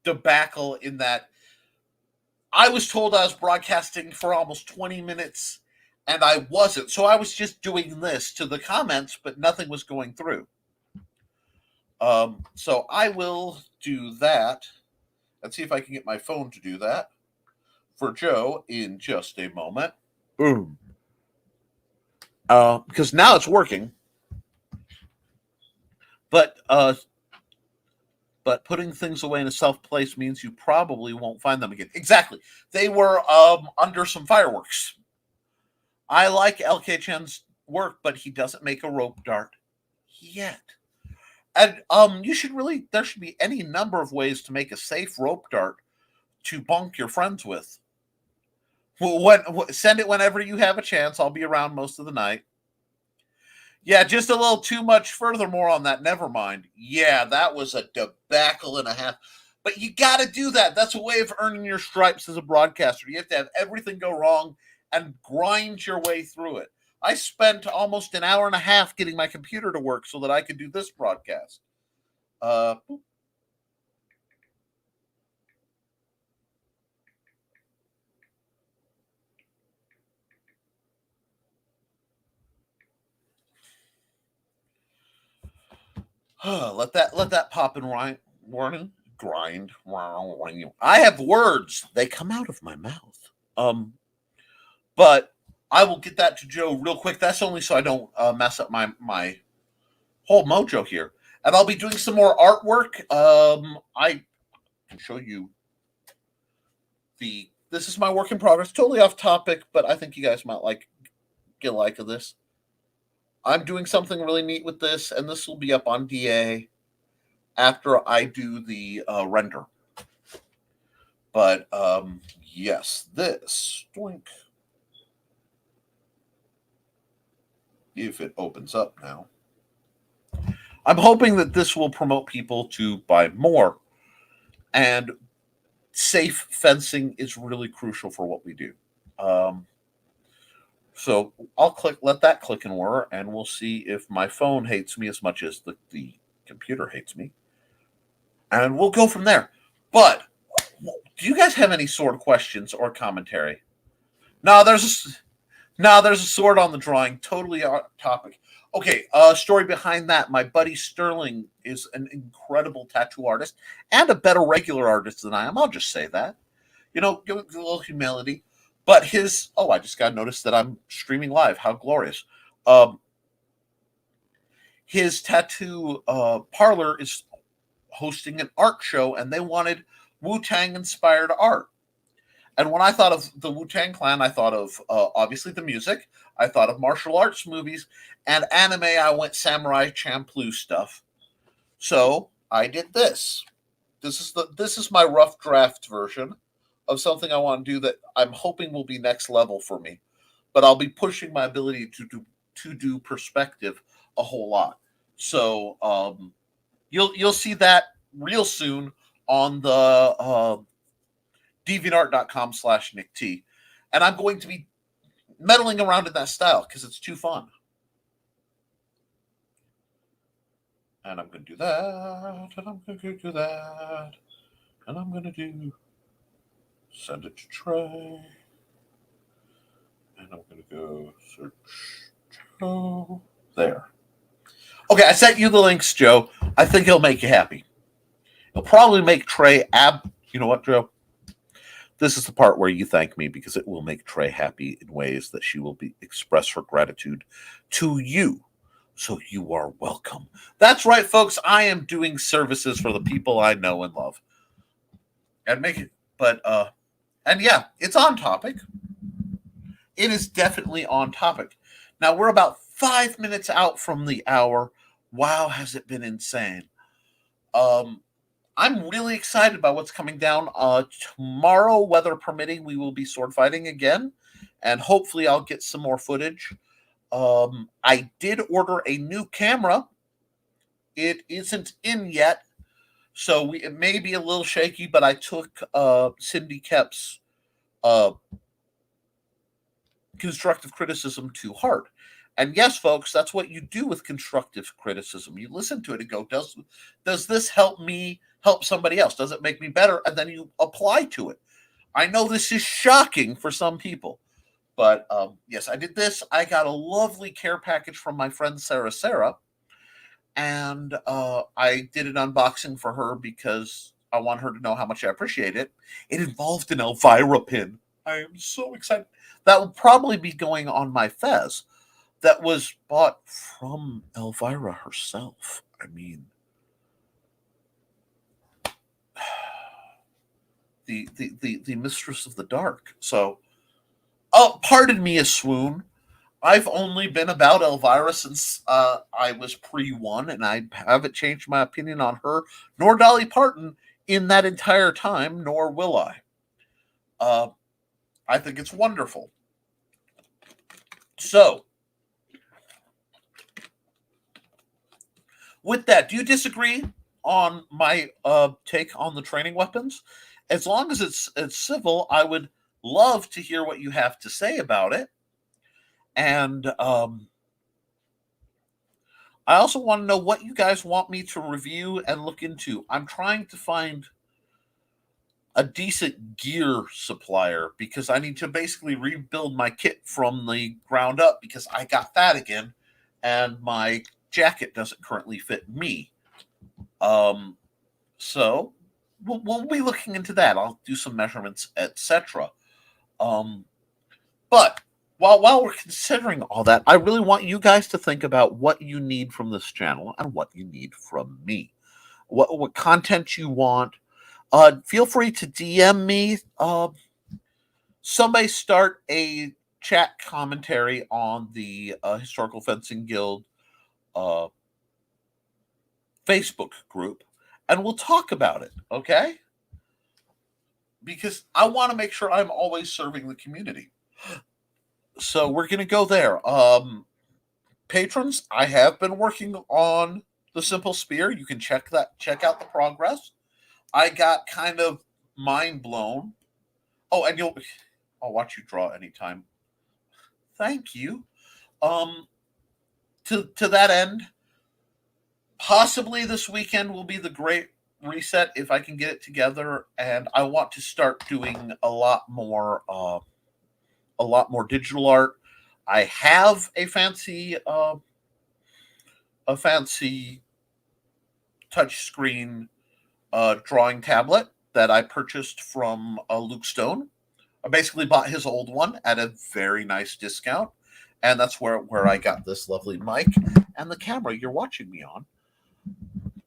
debacle in that I was told I was broadcasting for almost 20 minutes and I wasn't. So I was just doing this to the comments, but nothing was going through. So I will do that and see if I can get my phone to do that for Joe in just a moment. Boom. Because now it's working. But putting things away in a self place means you probably won't find them again. Exactly. They were under some fireworks. I like LK Chen's work, but he doesn't make a rope dart yet. And there should be any number of ways to make a safe rope dart to bonk your friends with. Send it whenever you have a chance. I'll be around most of the night. Yeah, just a little too much furthermore on that. Never mind. Yeah, that was a debacle and a half. But you got to do that. That's a way of earning your stripes as a broadcaster. You have to have everything go wrong and grind your way through it. I spent almost an hour and a half getting my computer to work so that I could do this broadcast. Let that pop and warning grind. I have words; they come out of my mouth. But I will get that to Joe real quick. That's only so I don't mess up my whole mojo here. And I'll be doing some more artwork. I can show you this is my work in progress. Totally off topic, but I think you guys might get a like of this. I'm doing something really neat with this, and this will be up on DA after I do the render. But yes, this doink. If it opens up now. I'm hoping that this will promote people to buy more. And safe fencing is really crucial for what we do. So I'll let that click and whir, and we'll see if my phone hates me as much as the computer hates me. And we'll go from there. But do you guys have any sword questions or commentary? No, there's a sword on the drawing. Totally off topic. Okay, story behind that. My buddy Sterling is an incredible tattoo artist and a better regular artist than I am. I'll just say that. Give it a little humility. But I just got noticed that I'm streaming live. How glorious. His tattoo parlor is hosting an art show, and they wanted Wu-Tang inspired art. And when I thought of the Wu-Tang Clan, I thought of obviously the music. I thought of martial arts movies and anime. I went Samurai Champloo stuff. So I did this. This is my rough draft version of something I want to do that I'm hoping will be next level for me. But I'll be pushing my ability to do perspective a whole lot. So you'll see that real soon on the deviantart.com/NickT. And I'm going to be meddling around in that style because it's too fun. And I'm going to do that, and I'm going to do that, and I'm going to send it to Trey, and I'm going to go search Joe. There. Okay, I sent you the links, Joe. I think it'll make you happy. It'll probably make Trey You know what, Joe? This is the part where you thank me because it will make Trey happy in ways that she will express her gratitude to you. So you are welcome. That's right, folks. I am doing services for the people I know and love. And make it, and yeah, it's on topic. it is definitely on topic. Now we're about 5 minutes out from the hour. Wow, has it been insane? Um, I'm really excited about what's coming down. Tomorrow, weather permitting, we will be sword fighting again, and hopefully, I'll get some more footage. I did order a new camera. It isn't in yet, so it may be a little shaky. But I took Cindy Kep's uh, constructive criticism to heart. And yes, folks, that's what you do with constructive criticism. You listen to it and go, does this help me help somebody else? Does it make me better? And then you apply to it. I know this is shocking for some people, but yes, I did this. I got a lovely care package from my friend Sarah, and I did an unboxing for her because I want her to know how much I appreciate it. It involved an Elvira pin. I am so excited. That will probably be going on my fez. That was bought from Elvira herself. I mean, the mistress of the dark. So, oh, pardon me a swoon. I've only been about Elvira since I was pre-1, and I haven't changed my opinion on her nor Dolly Parton in that entire time, nor will I. I think it's wonderful. So, with that, do you disagree on my take on the training weapons? As long as it's civil, I would love to hear what you have to say about it. And I also want to know what you guys want me to review and look into. I'm trying to find a decent gear supplier because I need to basically rebuild my kit from the ground up because I got fat again and my jacket doesn't currently fit me. So we'll be looking into that. I'll do some measurements, etc. But while we're considering all that, I really want you guys to think about what you need from this channel and what you need from me. What content you want. Feel free to DM me. Somebody start a chat commentary on the Historical Fencing Guild uh, Facebook group, and we'll talk about it. Okay? Because I want to make sure I'm always serving the community. So we're going to go there. Patrons, I have been working on the Simple Spear. You can check out the progress. I got kind of mind blown. Oh, and I'll watch you draw anytime. Thank you. To that end, possibly this weekend will be the great reset if I can get it together, and I want to start doing a lot more digital art. I have a fancy touchscreen drawing tablet that I purchased from Luke Stone. I basically bought his old one at a very nice discount, and that's where I got this lovely mic, and the camera you're watching me on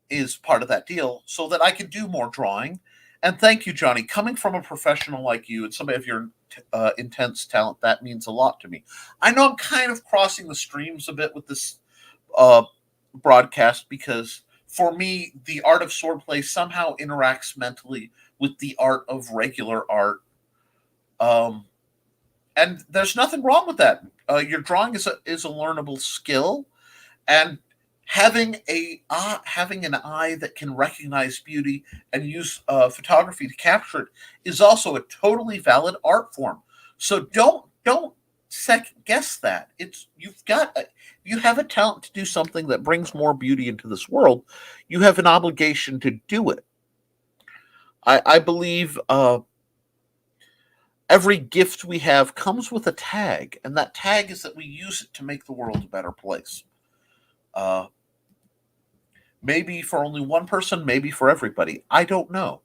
is part of that deal so that I can do more drawing. And thank you, Johnny. Coming from a professional like you and somebody of your intense talent, that means a lot to me. I know I'm kind of crossing the streams a bit with this broadcast because for me, the art of swordplay somehow interacts mentally with the art of regular art. And there's nothing wrong with that. Your drawing is a learnable skill, and having an eye that can recognize beauty and use photography to capture it is also a totally valid art form. So don't second guess that. You have a talent to do something that brings more beauty into this world. You have an obligation to do it. I believe every gift we have comes with a tag, and that tag is that we use it to make the world a better place. Maybe for only one person, maybe for everybody. I don't know.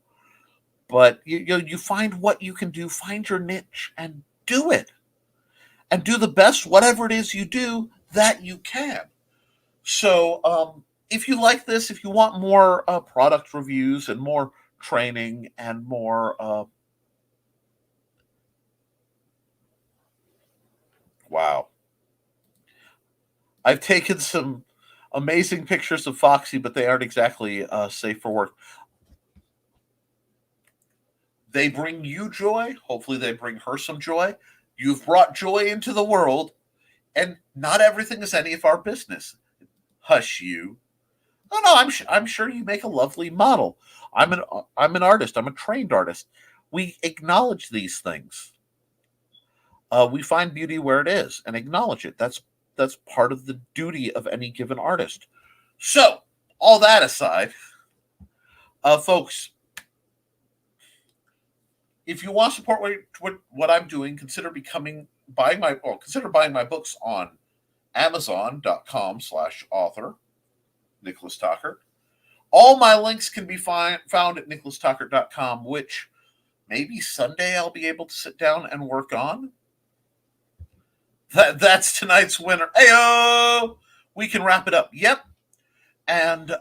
But you find what you can do, find your niche, and do it. And do the best, whatever it is you do, that you can. So if you like this, if you want more product reviews and more training and more Wow. I've taken some amazing pictures of Foxy, but they aren't exactly safe for work. They bring you joy. Hopefully, they bring her some joy. You've brought joy into the world, and not everything is any of our business. Hush, you. Oh no, I'm sure you make a lovely model. I'm an artist. I'm a trained artist. We acknowledge these things. We find beauty where it is and acknowledge it. That's part of the duty of any given artist. So, all that aside, folks, if you want to support what I'm doing, consider consider buying my books on Amazon.com/author Nicholas Tucker. All my links can be found at nicholastucker.com, which maybe Sunday I'll be able to sit down and work on. That's tonight's winner. Ayo! We can wrap it up. Yep. And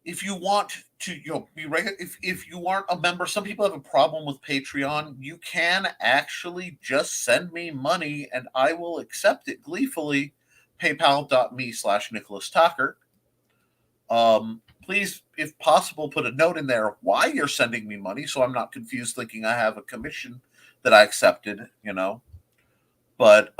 if you want to, be regular. If you aren't a member, some people have a problem with Patreon. You can actually just send me money, and I will accept it gleefully. PayPal.me/Nicholas Tucker. Please, if possible, put a note in there why you're sending me money, so I'm not confused thinking I have a commission that I accepted. But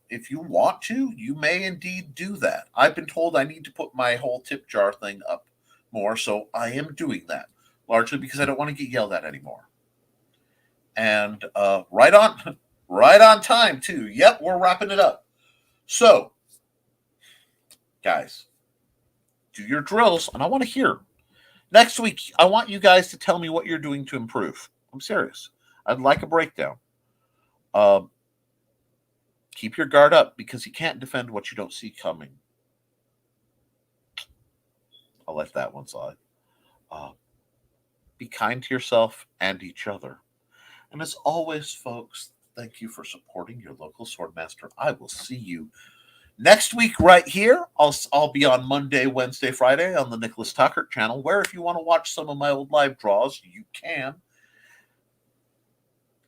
if you want to, you may indeed do that. I've been told I need to put my whole tip jar thing up more, so I am doing that, largely because I don't want to get yelled at anymore. And right on time too. Yep, we're wrapping it up. So, guys, do your drills, and I want to hear. Next week, I want you guys to tell me what you're doing to improve. I'm serious. I'd like a breakdown. Keep your guard up, because you can't defend what you don't see coming. I'll let that one slide. Be kind to yourself and each other. And as always, folks, thank you for supporting your local Swordmaster. I will see you next week right here. I'll be on Monday, Wednesday, Friday on the Nicholas Tucker channel, where if you want to watch some of my old live draws, you can.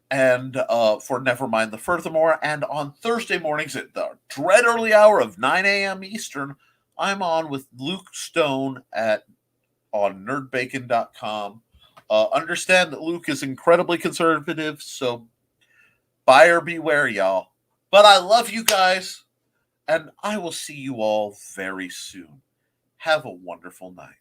And for Nevermind the Furthermore, and on Thursday mornings at the dread early hour of 9 a.m. Eastern, I'm on with Luke Stone on nerdbacon.com. Understand that Luke is incredibly conservative, so buyer beware, y'all. But I love you guys, and I will see you all very soon. Have a wonderful night.